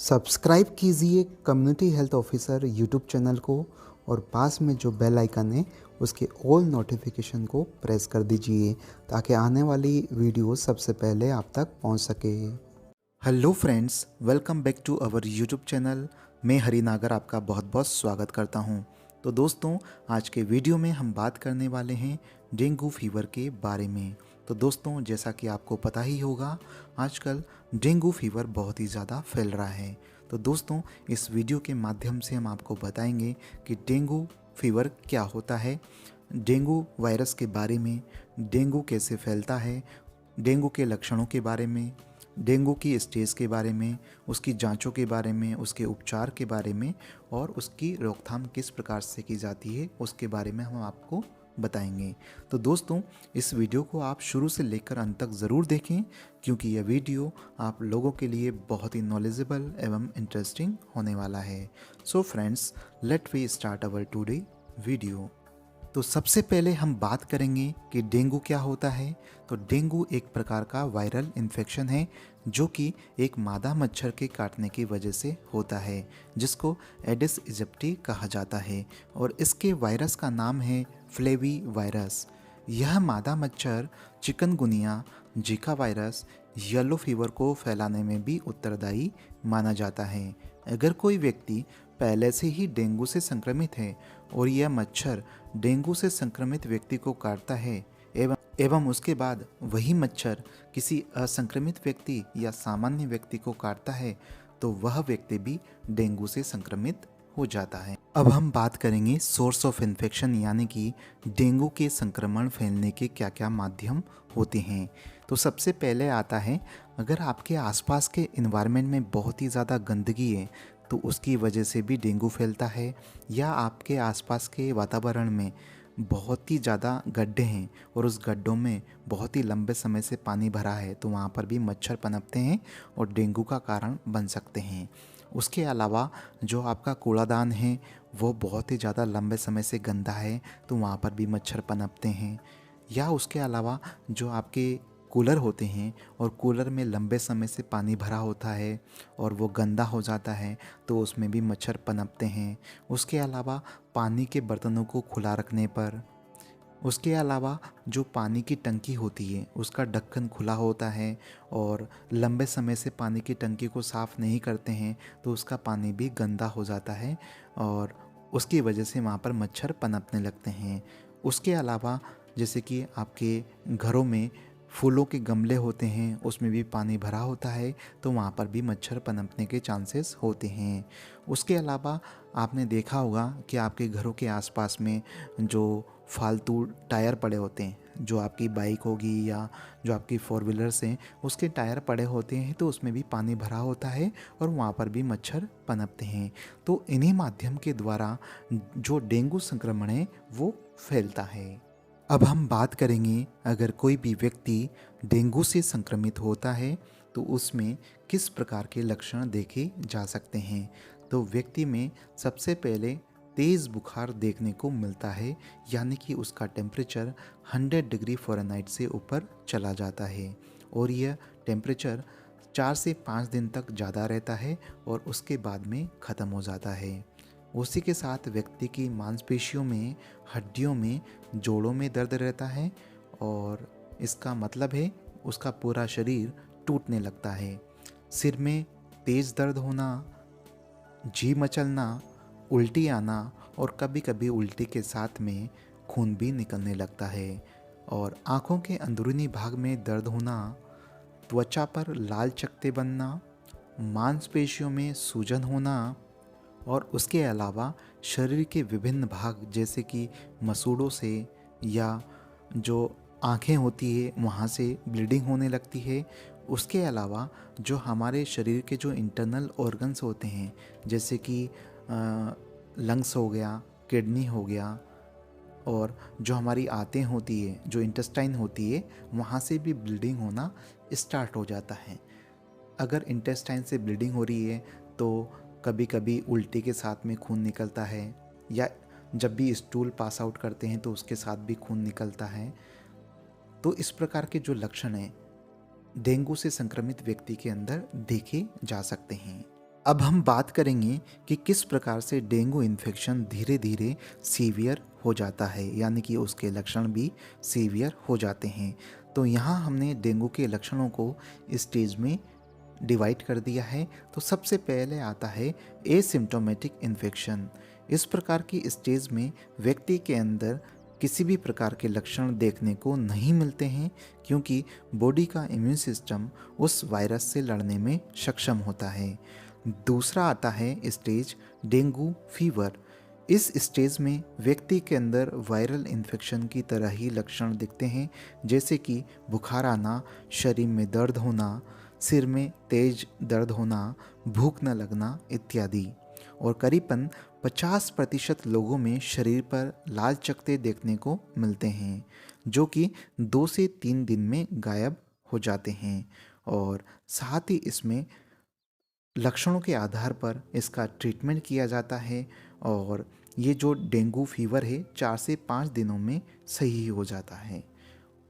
Subscribe कीजिए community health officer YouTube channel को और पास में जो बेल आइकन है उसके ऑल नोटिफिकेशन को प्रेस कर दीजिए ताकि आने वाली वीडियो सबसे पहले आप तक पहुंच सके। Hello friends, welcome back to our YouTube channel. मैं हरिनागर आपका बहुत बहुत स्वागत करता हूं। तो दोस्तों, आज के वीडियो में हम बात करने वाले हैं डेंगू फीवर के बारे में। तो दोस्तों, जैसा कि आपको पता ही होगा, आजकल डेंगू फीवर बहुत ही ज़्यादा फैल रहा है। तो दोस्तों, इस वीडियो के माध्यम से हम आपको बताएंगे कि डेंगू फीवर क्या होता है, डेंगू वायरस के बारे में, डेंगू कैसे फैलता है, डेंगू के लक्षणों के बारे में, डेंगू की स्टेज के बारे में, उसकी जांचों के बारे में, उसके उपचार के बारे में और उसकी रोकथाम किस प्रकार से की जाती है उसके बारे में हम आपको बताएंगे। तो दोस्तों, इस वीडियो को आप शुरू से लेकर अंत तक ज़रूर देखें क्योंकि यह वीडियो आप लोगों के लिए बहुत ही नॉलेजेबल एवं इंटरेस्टिंग होने वाला है। So friends, let we start our today video. तो सबसे पहले हम बात करेंगे कि डेंगू क्या होता है। तो डेंगू एक प्रकार का वायरल इन्फेक्शन है जो कि एक मादा मच्छर के काटने की वजह से होता है, जिसको एडिस इजिप्टी कहा जाता है और इसके वायरस का नाम है फ्लेवी वायरस। यह मादा मच्छर chikungunya, Zika virus, yellow fever को फैलाने में भी उत्तरदायी माना जाता है। अगर कोई व्यक्ति पहले से ही डेंगू से संक्रमित है और यह मच्छर डेंगू से संक्रमित व्यक्ति को काटता है एवं उसके बाद वही मच्छर किसी असंक्रमित व्यक्ति या सामान्य व्यक्ति को काटता है तो वह व्यक्ति भी डेंगू से संक्रमित हो जाता है। अब हम बात करेंगे सोर्स ऑफ इन्फेक्शन, यानी कि डेंगू के संक्रमण फैलने के क्या क्या माध्यम होते हैं। तो सबसे पहले आता है, अगर आपके आसपास के इन्वायरमेंट में बहुत ही ज़्यादा गंदगी है तो उसकी वजह से भी डेंगू फैलता है, या आपके आसपास के वातावरण में बहुत ही ज़्यादा गड्ढे हैं और उस गड्ढों में बहुत ही लंबे समय से पानी भरा है तो वहाँ पर भी मच्छर पनपते हैं और डेंगू का कारण बन सकते हैं। उसके अलावा जो आपका कूड़ादान है वो बहुत ही ज़्यादा लंबे समय से गंदा है तो वहाँ पर भी मच्छर पनपते हैं। या उसके अलावा जो आपके कूलर होते हैं और कूलर में लंबे समय से पानी भरा होता है और वो गंदा हो जाता है तो उसमें भी मच्छर पनपते हैं। उसके अलावा पानी के बर्तनों को खुला रखने पर, उसके अलावा जो पानी की टंकी होती है उसका ढक्कन खुला होता है और लंबे समय से पानी की टंकी को साफ़ नहीं करते हैं तो उसका पानी भी गंदा हो जाता है और उसकी वजह से वहाँ पर मच्छर पनपने लगते हैं। उसके अलावा जैसे कि आपके घरों में फूलों के गमले होते हैं, उसमें भी पानी भरा होता है तो वहाँ पर भी मच्छर पनपने के चांसेस होते हैं। उसके अलावा आपने देखा होगा कि आपके घरों के आसपास में जो फालतू टायर पड़े होते हैं, जो आपकी बाइक होगी या जो आपकी फोर व्हीलर्स हैं उसके टायर पड़े होते हैं तो उसमें भी पानी भरा होता है और वहाँ पर भी मच्छर पनपते हैं। तो इन्हीं माध्यम के द्वारा जो डेंगू संक्रमण है वो फैलता है। अब हम बात करेंगे, अगर कोई भी व्यक्ति डेंगू से संक्रमित होता है तो उसमें किस प्रकार के लक्षण देखे जा सकते हैं। तो व्यक्ति में सबसे पहले तेज़ बुखार देखने को मिलता है, यानी कि उसका टेम्परेचर 100 डिग्री फ़ारेनहाइट से ऊपर चला जाता है और यह टेम्परेचर 4 से 5 दिन तक ज़्यादा रहता है और उसके बाद में ख़त्म हो जाता है। उसी के साथ व्यक्ति की मांसपेशियों में, हड्डियों में, जोड़ों में दर्द रहता है और इसका मतलब है उसका पूरा शरीर टूटने लगता है। सिर में तेज़ दर्द होना, जी मचलना, उल्टी आना और कभी कभी उल्टी के साथ में खून भी निकलने लगता है और आँखों के अंदरूनी भाग में दर्द होना, त्वचा पर लाल चकत्ते बनना, मांसपेशियों में सूजन होना और उसके अलावा शरीर के विभिन्न भाग जैसे कि मसूड़ों से या जो आँखें होती है वहाँ से ब्लीडिंग होने लगती है। उसके अलावा जो हमारे शरीर के जो इंटरनल ऑर्गन्स होते हैं जैसे कि लंग्स हो गया, किडनी हो गया और जो हमारी आंतें होती है, जो इंटेस्टाइन होती है, वहाँ से भी ब्लीडिंग होना स्टार्ट हो जाता है। अगर इंटेस्टाइन से ब्लीडिंग हो रही है तो कभी कभी उल्टी के साथ में खून निकलता है या जब भी स्टूल पास आउट करते हैं तो उसके साथ भी खून निकलता है। तो इस प्रकार के जो लक्षण हैं डेंगू से संक्रमित व्यक्ति के अंदर देखे जा सकते हैं। अब हम बात करेंगे कि किस प्रकार से डेंगू इन्फेक्शन धीरे धीरे सीवियर हो जाता है, यानी कि उसके लक्षण भी सीवियर हो जाते हैं। तो यहाँ हमने डेंगू के लक्षणों को स्टेज में डिवाइड कर दिया है। तो सबसे पहले आता है एसिम्प्टोमेटिक इन्फेक्शन। इस प्रकार की स्टेज में व्यक्ति के अंदर किसी भी प्रकार के लक्षण देखने को नहीं मिलते हैं, क्योंकि बॉडी का इम्यून सिस्टम उस वायरस से लड़ने में सक्षम होता है। दूसरा आता है स्टेज डेंगू फीवर। इस स्टेज में व्यक्ति के अंदर वायरल इन्फेक्शन की तरह ही लक्षण दिखते हैं, जैसे कि बुखार आना, शरीर में दर्द होना, सिर में तेज दर्द होना, भूख न लगना इत्यादि। और करीबन 50% लोगों में शरीर पर लाल चकत्ते देखने को मिलते हैं, जो कि 2 से 3 दिन में गायब हो जाते हैं। और साथ ही इसमें लक्षणों के आधार पर इसका ट्रीटमेंट किया जाता है, और ये जो डेंगू फीवर है 4 से 5 दिनों में सही हो जाता है।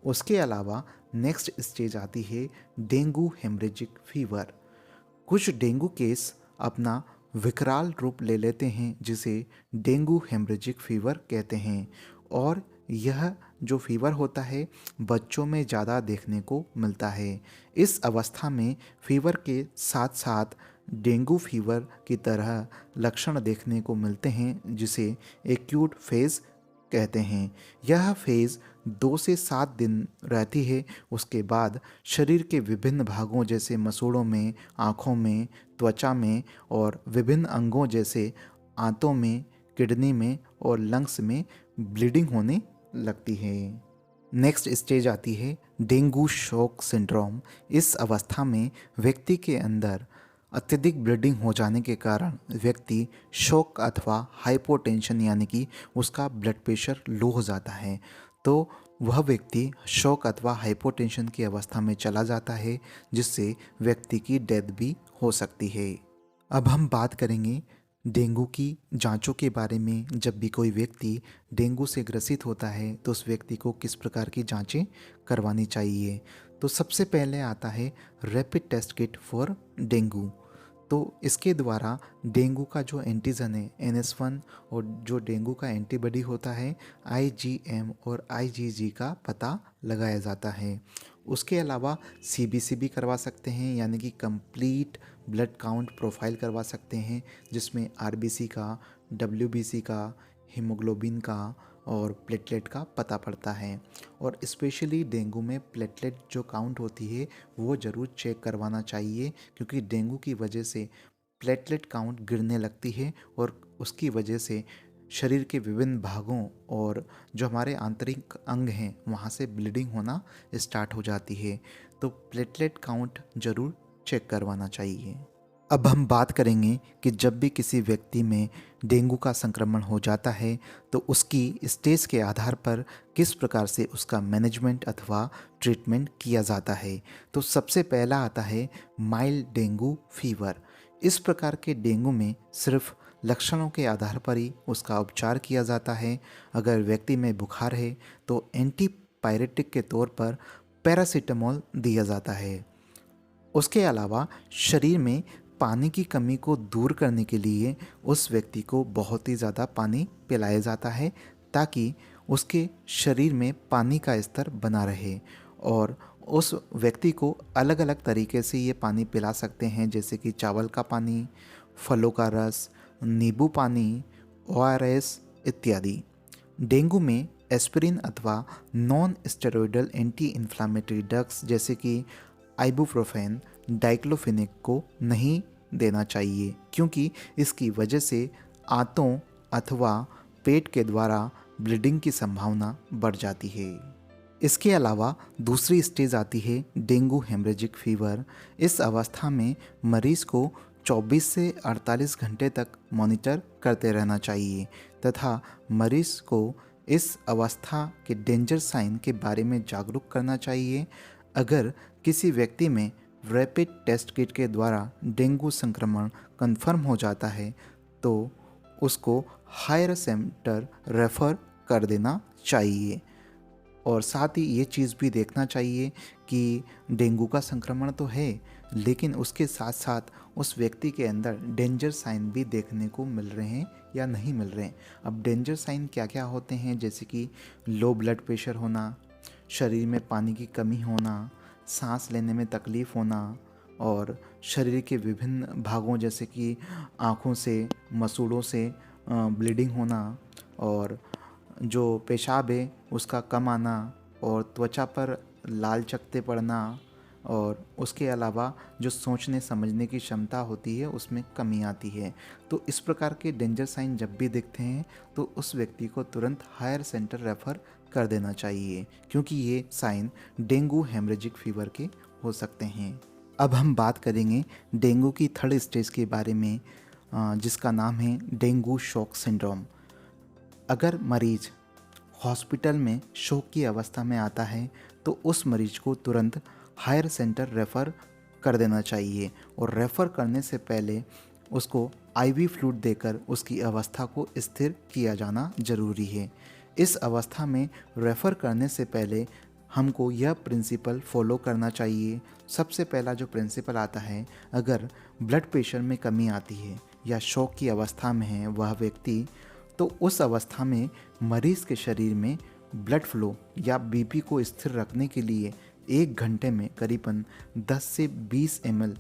उसके अलावा नेक्स्ट स्टेज आती है डेंगू हेमरेजिक फीवर। कुछ डेंगू केस अपना विकराल रूप ले लेते हैं, जिसे डेंगू हेमरेजिक फीवर कहते हैं। और यह जो फीवर होता है बच्चों में ज़्यादा देखने को मिलता है। इस अवस्था में फीवर के साथ साथ डेंगू फीवर की तरह लक्षण देखने को मिलते हैं, जिसे एक्यूट फेज़ कहते हैं। यह फेज़ 2 से 7 दिन रहती है। उसके बाद शरीर के विभिन्न भागों जैसे मसूड़ों में, आँखों में, त्वचा में और विभिन्न अंगों जैसे आंतों में, किडनी में और लंग्स में ब्लीडिंग होने लगती है। नेक्स्ट स्टेज आती है डेंगू शॉक सिंड्रोम। इस अवस्था में व्यक्ति के अंदर अत्यधिक ब्लीडिंग हो जाने के कारण व्यक्ति शॉक अथवा हाइपोटेंशन, यानी कि उसका ब्लड प्रेशर लो हो जाता है, तो वह व्यक्ति शॉक अथवा हाइपोटेंशन की अवस्था में चला जाता है, जिससे व्यक्ति की डेथ भी हो सकती है। अब हम बात करेंगे डेंगू की जांचों के बारे में। जब भी कोई व्यक्ति डेंगू से ग्रसित होता है तो उस व्यक्ति को किस प्रकार की जांचें करवानी चाहिए। तो सबसे पहले आता है rapid test kit for dengue. तो इसके द्वारा डेंगू का जो एंटीजन है NS1 और जो डेंगू का एंटीबॉडी होता है IgM और IgG का पता लगाया जाता है। उसके अलावा CBC भी करवा सकते हैं, यानी कि कंप्लीट ब्लड काउंट प्रोफाइल करवा सकते हैं, जिसमें RBC का, WBC का, हीमोग्लोबिन का और प्लेटलेट का पता पड़ता है। और स्पेशली डेंगू में प्लेटलेट जो काउंट होती है वो ज़रूर चेक करवाना चाहिए, क्योंकि डेंगू की वजह से प्लेटलेट काउंट गिरने लगती है और उसकी वजह से शरीर के विभिन्न भागों और जो हमारे आंतरिक अंग हैं वहाँ से ब्लीडिंग होना स्टार्ट हो जाती है। तो प्लेटलेट काउंट ज़रूर चेक करवाना चाहिए। अब हम बात करेंगे कि जब भी किसी व्यक्ति में डेंगू का संक्रमण हो जाता है तो उसकी स्टेज के आधार पर किस प्रकार से उसका मैनेजमेंट अथवा ट्रीटमेंट किया जाता है। तो सबसे पहला आता है माइल्ड डेंगू फीवर। इस प्रकार के डेंगू में सिर्फ लक्षणों के आधार पर ही उसका उपचार किया जाता है। अगर व्यक्ति में बुखार है तो एंटीपायरेटिक के तौर पर पैरासीटामोल दिया जाता है। उसके अलावा शरीर में पानी की कमी को दूर करने के लिए उस व्यक्ति को बहुत ही ज़्यादा पानी पिलाया जाता है, ताकि उसके शरीर में पानी का स्तर बना रहे। और उस व्यक्ति को अलग अलग तरीके से ये पानी पिला सकते हैं, जैसे कि चावल का पानी, फलों का रस, नींबू पानी, ORS इत्यादि। डेंगू में एस्पिरिन अथवा non steroidal anti inflammatory drugs जैसे कि आइबुप्रोफेन, डाइक्लोफिनेक को नहीं देना चाहिए, क्योंकि इसकी वजह से आंतों अथवा पेट के द्वारा ब्लीडिंग की संभावना बढ़ जाती है। इसके अलावा दूसरी स्टेज आती है डेंगू हेमरेजिक फीवर। इस अवस्था में मरीज को 24 से 48 घंटे तक मॉनिटर करते रहना चाहिए तथा मरीज को इस अवस्था के डेंजर साइन के बारे में जागरूक करना चाहिए। अगर किसी व्यक्ति में रैपिड टेस्ट किट के द्वारा डेंगू संक्रमण कंफर्म हो जाता है तो उसको हायर सेंटर रेफ़र कर देना चाहिए। और साथ ही ये चीज़ भी देखना चाहिए कि डेंगू का संक्रमण तो है, लेकिन उसके साथ साथ उस व्यक्ति के अंदर डेंजर साइन भी देखने को मिल रहे हैं या नहीं मिल रहे हैं। अब डेंजर साइन क्या क्या होते हैं, जैसे कि लो ब्लड प्रेशर होना, शरीर में पानी की कमी होना, सांस लेने में तकलीफ़ होना, और शरीर के विभिन्न भागों जैसे कि आँखों से, मसूड़ों से ब्लीडिंग होना, और जो पेशाब है उसका कम आना, और त्वचा पर लाल चकत्ते पड़ना, और उसके अलावा जो सोचने समझने की क्षमता होती है उसमें कमी आती है। तो इस प्रकार के डेंजर साइन जब भी दिखते हैं तो उस व्यक्ति को तुरंत हायर सेंटर रेफ़र कर देना चाहिए, क्योंकि ये साइन डेंगू हेमरेजिक फीवर के हो सकते हैं। अब हम बात करेंगे डेंगू की थर्ड स्टेज के बारे में, जिसका नाम है डेंगू शॉक सिंड्रोम। अगर मरीज हॉस्पिटल में शोक की अवस्था में आता है तो उस मरीज को तुरंत हायर सेंटर रेफ़र कर देना चाहिए, और रेफ़र करने से पहले उसको आईवी फ्लूइड देकर उसकी अवस्था को स्थिर किया जाना ज़रूरी है। इस अवस्था में रेफ़र करने से पहले हमको यह प्रिंसिपल फॉलो करना चाहिए। सबसे पहला जो प्रिंसिपल आता है, अगर ब्लड प्रेशर में कमी आती है या शॉक की अवस्था में है वह व्यक्ति, तो उस अवस्था में मरीज़ के शरीर में ब्लड फ्लो या बीपी को स्थिर रखने के लिए 1 घंटे में करीबन 10 से 20 ml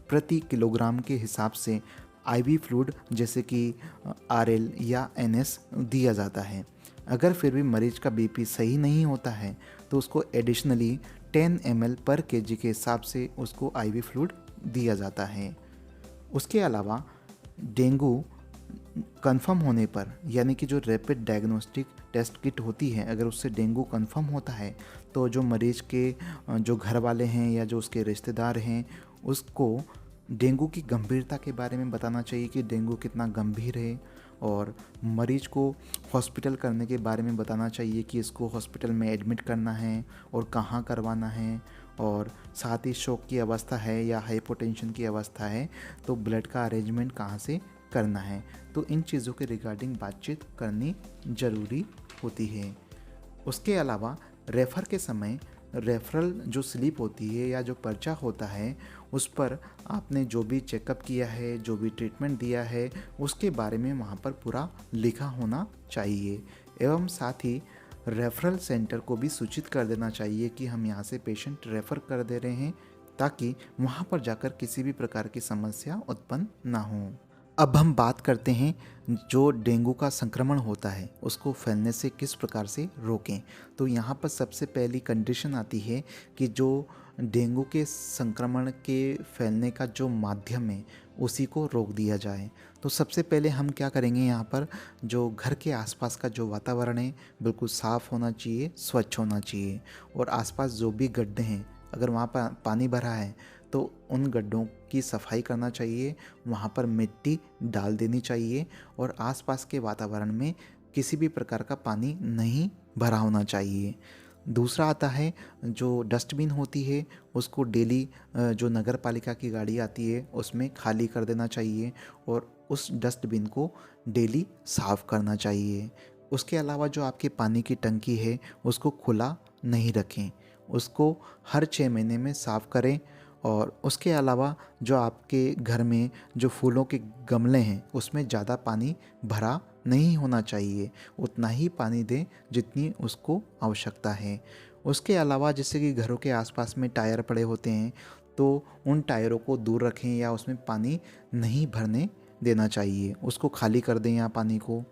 प्रति किलोग्राम के हिसाब से आईवी फ्लूइड जैसे कि आरएल या एनएस दिया जाता है। अगर फिर भी मरीज का बीपी सही नहीं होता है तो उसको एडिशनली 10 ml पर केजी के हिसाब से उसको आईवी फ्लूइड दिया जाता है। उसके अलावा डेंगू कंफर्म होने पर, यानी कि जो रैपिड डायग्नोस्टिक टेस्ट किट होती है, अगर उससे डेंगू कंफर्म होता है तो जो मरीज़ के जो घर वाले हैं या जो उसके रिश्तेदार हैं उसको डेंगू की गंभीरता के बारे में बताना चाहिए कि डेंगू कितना गंभीर है, और मरीज को हॉस्पिटल करने के बारे में बताना चाहिए कि इसको हॉस्पिटल में एडमिट करना है और कहाँ करवाना है, और साथ ही शॉक की अवस्था है या हाइपोटेंशन की अवस्था है तो ब्लड का अरेंजमेंट कहाँ से करना है। तो इन चीज़ों के रिगार्डिंग बातचीत करनी ज़रूरी होती है। उसके अलावा रेफ़र के समय रेफरल जो स्लिप होती है या जो पर्चा होता है उस पर आपने जो भी चेकअप किया है, जो भी ट्रीटमेंट दिया है, उसके बारे में वहाँ पर पूरा लिखा होना चाहिए। एवं साथ ही रेफरल सेंटर को भी सूचित कर देना चाहिए कि हम यहाँ से पेशेंट रेफ़र कर दे रहे हैं, ताकि वहाँ पर जाकर किसी भी प्रकार की समस्या उत्पन्न ना हो। अब हम बात करते हैं जो डेंगू का संक्रमण होता है उसको फैलने से किस प्रकार से रोकें। तो यहाँ पर सबसे पहली कंडीशन आती है कि जो डेंगू के संक्रमण के फैलने का जो माध्यम है उसी को रोक दिया जाए। तो सबसे पहले हम क्या करेंगे, यहाँ पर जो घर के आसपास का जो वातावरण है बिल्कुल साफ़ होना चाहिए, स्वच्छ होना चाहिए, और आसपास जो भी गड्ढे हैं अगर वहाँ पर पानी भरा है तो उन गड्ढों की सफाई करना चाहिए, वहाँ पर मिट्टी डाल देनी चाहिए, और आसपास के वातावरण में किसी भी प्रकार का पानी नहीं भरा होना चाहिए। दूसरा आता है जो डस्टबिन होती है उसको डेली जो नगर पालिका की गाड़ी आती है उसमें खाली कर देना चाहिए, और उस डस्टबिन को डेली साफ़ करना चाहिए। उसके अलावा जो आपकी पानी की टंकी है उसको खुला नहीं रखें, उसको हर 6 महीने में साफ़ करें। और उसके अलावा जो आपके घर में जो फूलों के गमले हैं उसमें ज़्यादा पानी भरा नहीं होना चाहिए, उतना ही पानी दें जितनी उसको आवश्यकता है। उसके अलावा जैसे कि घरों के आसपास में टायर पड़े होते हैं तो उन टायरों को दूर रखें या उसमें पानी नहीं भरने देना चाहिए, उसको खाली कर दें या पानी को।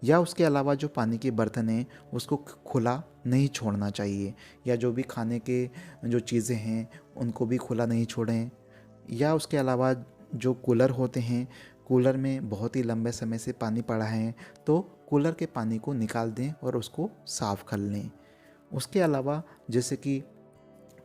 या उसके अलावा जो पानी के बर्तन हैं उसको खुला नहीं छोड़ना चाहिए, या जो भी खाने के जो चीज़ें हैं उनको भी खुला नहीं छोड़ें। या उसके अलावा जो कूलर होते हैं, कूलर में बहुत ही लंबे समय से पानी पड़ा है तो कूलर के पानी को निकाल दें और उसको साफ़ कर लें। उसके अलावा जैसे कि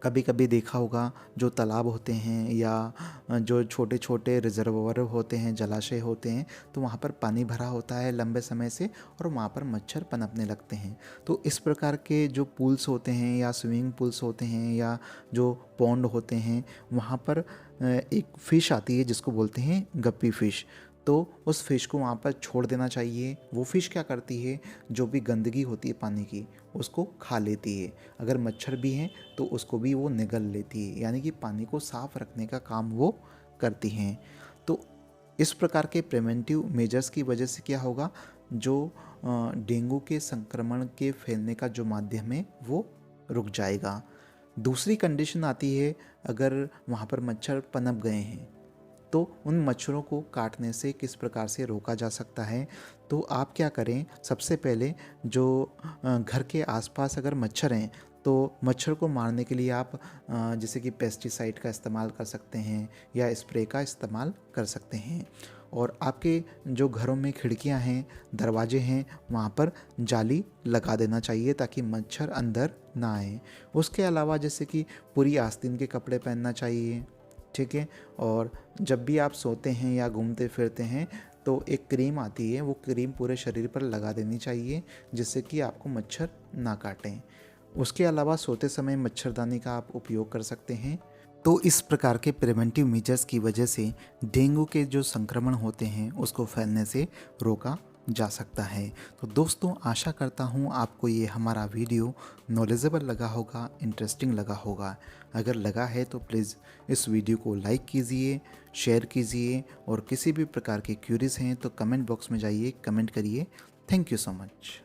कभी कभी देखा होगा जो तालाब होते हैं या जो छोटे छोटे रिजर्वोयर होते हैं, जलाशय होते हैं, तो वहाँ पर पानी भरा होता है लंबे समय से और वहाँ पर मच्छर पनपने लगते हैं। तो इस प्रकार के जो पूल्स होते हैं या स्विमिंग पूल्स होते हैं या जो पॉन्ड होते हैं वहाँ पर एक फ़िश आती है जिसको बोलते हैं गप्पी फ़िश। तो उस फ़िश को वहाँ पर छोड़ देना चाहिए। वो फ़िश क्या करती है, जो भी गंदगी होती है पानी की उसको खा लेती है। अगर मच्छर भी हैं तो उसको भी वो निगल लेती है, यानी कि पानी को साफ़ रखने का काम वो करती हैं। तो इस प्रकार के प्रिवेंटिव मेजर्स की वजह से क्या होगा, जो डेंगू के संक्रमण के फैलने का जो माध्यम है वो रुक जाएगा। दूसरी कंडीशन आती है, अगर वहाँ पर मच्छर पनप गए हैं तो उन मच्छरों को काटने से किस प्रकार से रोका जा सकता है। तो आप क्या करें, सबसे पहले जो घर के आसपास अगर मच्छर हैं तो मच्छर को मारने के लिए आप जैसे कि पेस्टिसाइड का इस्तेमाल कर सकते हैं या स्प्रे का इस्तेमाल कर सकते हैं। और आपके जो घरों में खिड़कियां हैं, दरवाजे हैं, वहाँ पर जाली लगा देना चाहिए ताकि मच्छर अंदर ना आए। उसके अलावा जैसे कि पूरी आस्तीन के कपड़े पहनना चाहिए, ठीक है। और जब भी आप सोते हैं या घूमते फिरते हैं तो एक क्रीम आती है, वो क्रीम पूरे शरीर पर लगा देनी चाहिए जिससे कि आपको मच्छर ना काटें। उसके अलावा सोते समय मच्छरदानी का आप उपयोग कर सकते हैं। तो इस प्रकार के प्रिवेंटिव मेजर्स की वजह से डेंगू के जो संक्रमण होते हैं उसको फैलने से रोका जा सकता है। तो दोस्तों, आशा करता हूँ आपको ये हमारा वीडियो नॉलेजेबल लगा होगा, इंटरेस्टिंग लगा होगा। अगर लगा है तो प्लीज़ इस वीडियो को लाइक कीजिए, शेयर कीजिए, और किसी भी प्रकार के क्यूरीज हैं तो कमेंट बॉक्स में जाइए, कमेंट करिए। Thank you so much.